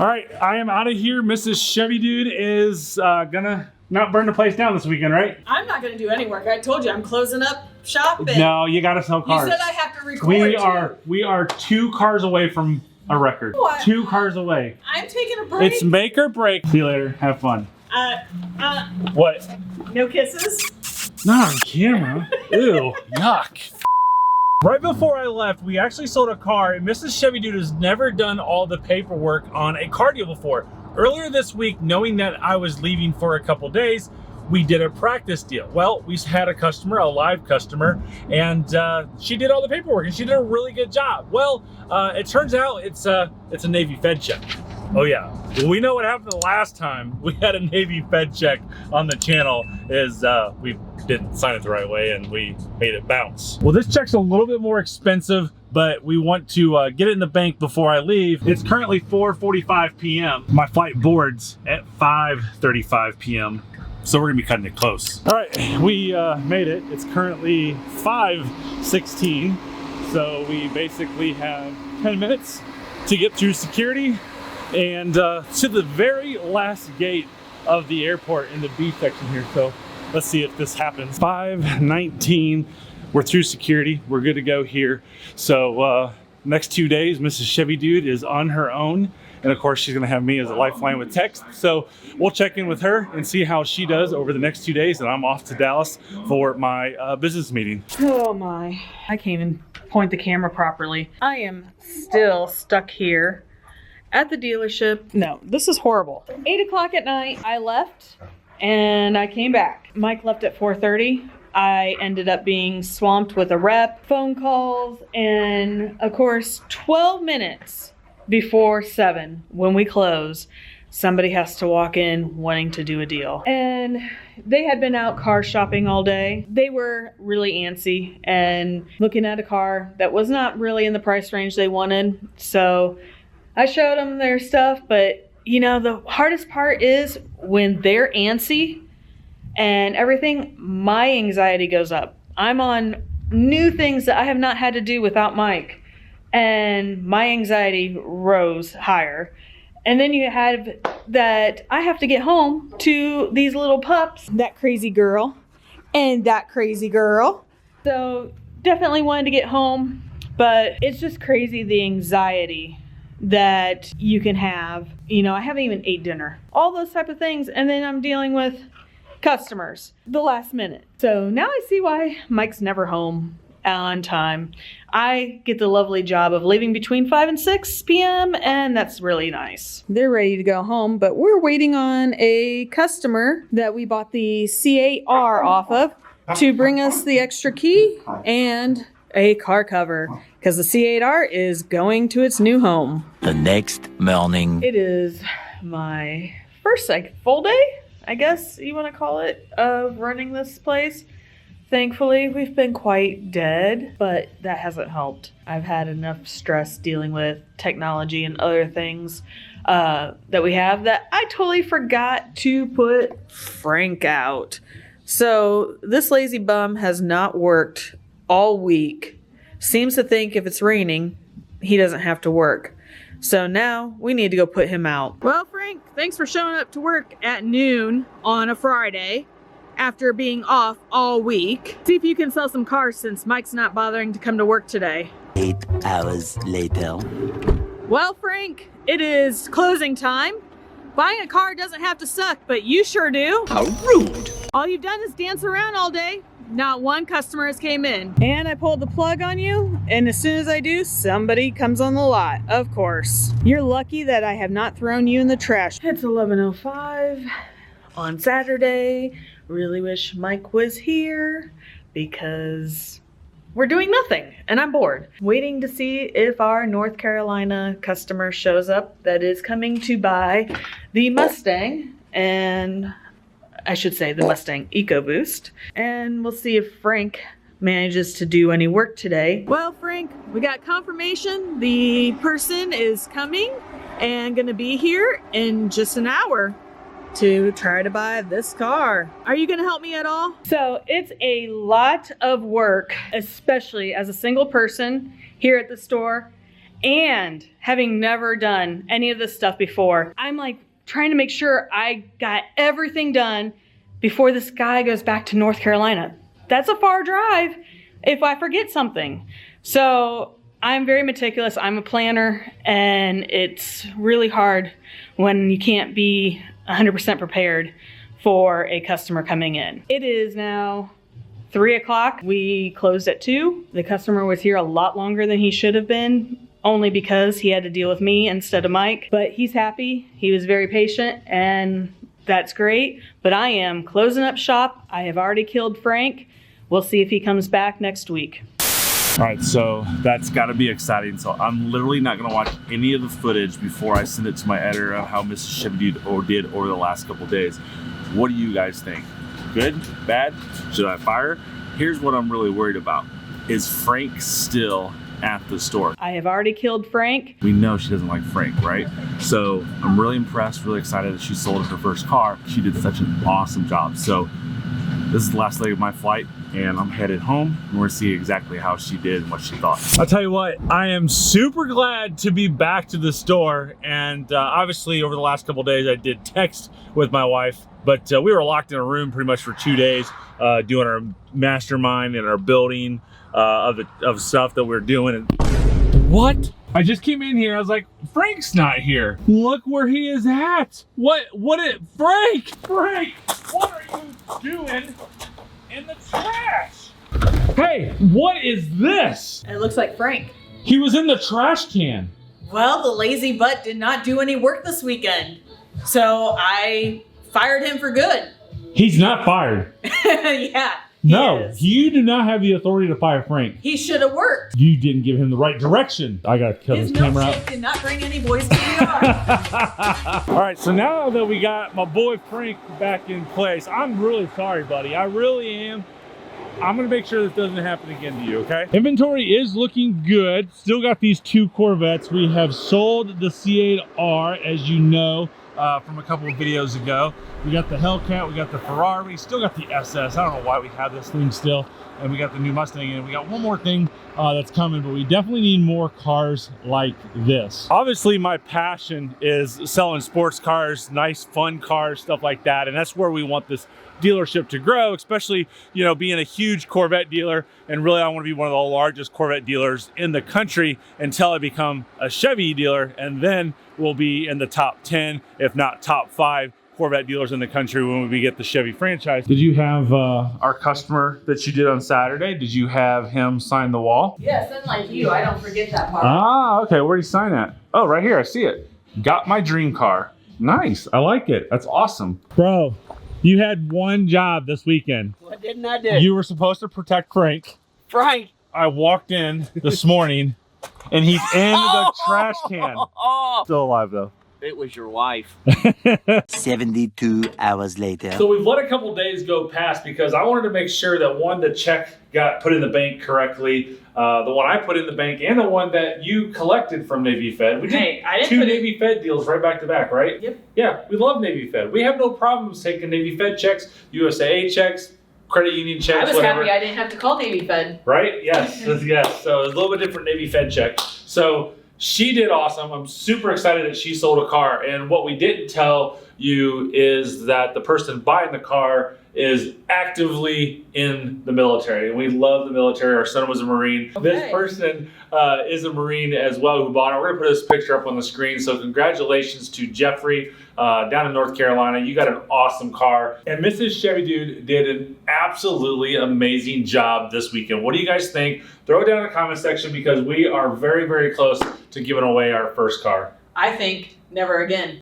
All right, I am out of here. Mrs. Chevy dude is gonna not burn the place down this weekend, right? I'm not gonna do any work. I told you I'm closing up shop. No, you gotta sell cars. You said I have to record. We are 2 cars away from a record. What? 2 cars away. I'm taking a break. It's make or break. See you later. Have fun. What? No kisses? Not on camera. Ew, yuck. Right before I left, we actually sold a car, and Mrs. Chevy dude has never done all the paperwork on a car deal before. Earlier this week, knowing that I was leaving for a couple days, we did a practice deal. Well, we had a customer, a live customer, and she did all the paperwork, and she did a really good job. Well, it turns out it's a Navy Fed check. Oh yeah, well, we know what happened the last time we had a Navy Fed check on the channel is we didn't sign it the right way and we made it bounce. Well, this check's a little bit more expensive, but we want to get it in the bank before I leave. It's currently 4:45 p.m. My flight boards at 5:35 p.m. So we're gonna be cutting it close. All right, we made it. It's currently 5:16. So we basically have 10 minutes to get through security and to the very last gate of the airport in the B section here. So let's see if this happens. 5:19, we're through security. We're good to go here. So next 2 days, Mrs. Chevy dude is on her own. And of course, she's gonna have me as a lifeline with text. So we'll check in with her and see how she does over the next 2 days. And I'm off to Dallas for my business meeting. Oh my, I can't even point the camera properly. I am still stuck here at the dealership. No, this is horrible. 8 o'clock at night, I left and I came back. Mike left at 4:30. I ended up being swamped with a rep, phone calls, and of course, 12 minutes before 7, when we close, somebody has to walk in wanting to do a deal. And they had been out car shopping all day. They were really antsy and looking at a car that was not really in the price range they wanted. So I showed them their stuff, but you know, the hardest part is when they're antsy and everything, my anxiety goes up. I'm on new things that I have not had to do without Mike, and my anxiety rose higher. And then you have that I have to get home to these little pups, that crazy girl and that crazy girl. So definitely wanted to get home, but it's just crazy the anxiety that you can have. You know, I haven't even ate dinner, all those type of things. And then I'm dealing with customers the last minute. So now I see why Mike's never home on time. I get the lovely job of leaving between 5 and 6 p.m. and that's really nice. They're ready to go home, but we're waiting on a customer that we bought the C8R off of to bring us the extra key and a car cover because the C8R is going to its new home. The next morning. It is my first full day, I guess you want to call it, of running this place. Thankfully, we've been quite dead, but that hasn't helped. I've had enough stress dealing with technology and other things that we have that I totally forgot to put Frank out. So this lazy bum has not worked all week. Seems to think if it's raining, he doesn't have to work. So now we need to go put him out. Well, Frank, thanks for showing up to work at noon on a Friday after being off all week. See if you can sell some cars since Mike's not bothering to come to work today. 8 hours later. Well, Frank, it is closing time. Buying a car doesn't have to suck, but you sure do. How rude. All you've done is dance around all day. Not one customer has came in. And I pulled the plug on you, and as soon as I do, somebody comes on the lot, of course. You're lucky that I have not thrown you in the trash. It's 11:05 on Saturday. Really wish Mike was here because we're doing nothing and I'm bored. Waiting to see if our North Carolina customer shows up that is coming to buy the Mustang, and I should say the Mustang EcoBoost. And we'll see if Frank manages to do any work today. Well, Frank, we got confirmation the person is coming and gonna be here in just an hour to try to buy this car. Are you gonna help me at all? So it's a lot of work, especially as a single person here at the store, And having never done any of this stuff before, I'm like trying to make sure I got everything done before this guy goes back to North Carolina. That's a far drive if I forget something. So I'm very meticulous. I'm a planner, and it's really hard when you can't be 100% prepared for a customer coming in. It is now 3 o'clock. We closed at 2. The customer was here a lot longer than he should have been, only because he had to deal with me instead of Mike. But he's happy. He was very patient, and that's great. But I am closing up shop. I have already killed Frank. We'll see if he comes back next week. All right, so that's got to be exciting. So I'm literally not going to watch any of the footage before I send it to my editor of how Mrs. Chevy did over the last couple of days. What do you guys think? Good? Bad? Should I fire her? Here's what I'm really worried about. Is Frank still at the store? I have already killed Frank. We know she doesn't like Frank, right? So I'm really impressed, really excited that she sold her first car. She did such an awesome job. So this is the last leg of my flight, and I'm headed home, and we're gonna see exactly how she did and what she thought. I'll tell you what, I am super glad to be back to the store, and obviously over the last couple of days I did text with my wife, but we were locked in a room pretty much for 2 days doing our mastermind and our building of stuff that we're doing. And what? I just came in here, I was like, Frank's not here. Look where he is at. Frank, what are you doing in the trash? Hey, what is this? It looks like Frank. He was in the trash can. Well, the lazy butt did not do any work this weekend, so I fired him for good. He's not fired. Yeah. No, you do not have the authority to fire Frank. He should have worked. You didn't give him the right direction. I gotta cut this camera out. His milkshake did not bring any boys to the yard. All right, so now that we got my boy Frank back in place, I'm really sorry, buddy. I really am. I'm gonna make sure this doesn't happen again to you, okay? Inventory is looking good. Still got these 2 Corvettes. We have sold the C8R, as you know, from a couple of videos ago. We got the Hellcat, we got the Ferrari, we still got the SS. I don't know why we have this thing still. And we got the new Mustang, and we got one more thing that's coming, but we definitely need more cars like this. Obviously, my passion is selling sports cars, nice, fun cars, stuff like that. And that's where we want this dealership to grow, especially, you know, being a huge Corvette dealer. And really, I want to be one of the largest Corvette dealers in the country until I become a Chevy dealer. And then we'll be in the top 10, if not top 5 Corvette dealers in the country when we get the Chevy franchise. Did you have our customer that you did on Saturday? Did you have him sign the wall? Yes, unlike you, I don't forget that part. Ah, okay. Where'd he sign at? Oh, right here. I see it. Got my dream car. Nice. I like it. That's awesome. Bro, you had one job this weekend. What didn't I do? You were supposed to protect Frank. Frank. I walked in this morning and he's in the trash can. Still alive though. It was your wife. 72 hours later. So we've let a couple days go past because I wanted to make sure that one, the check got put in the bank correctly, the one I put in the bank, and the one that you collected from Navy Fed. We did I didn't 2 put Navy Fed deals right back to back, right? Yep. Yeah, we love Navy Fed. We have no problems taking Navy Fed checks, USAA checks, credit union checks, I was whatever. happy I didn't have to call Navy Fed. Right? Yes, yes. So it's a little bit different Navy Fed check. So she did awesome. I'm super excited that she sold a car. And what we didn't tell you is that the person buying the car is actively in the military. And we love the military. Our son was a Marine. Okay. This person is a Marine as well who bought it. We're gonna put this picture up on the screen. So congratulations to Jeffrey down in North Carolina. You got an awesome car. And Mrs. Chevy Dude did an absolutely amazing job this weekend. What do you guys think? Throw it down in the comment section because we are very, very close to giving away our first car. I think never again.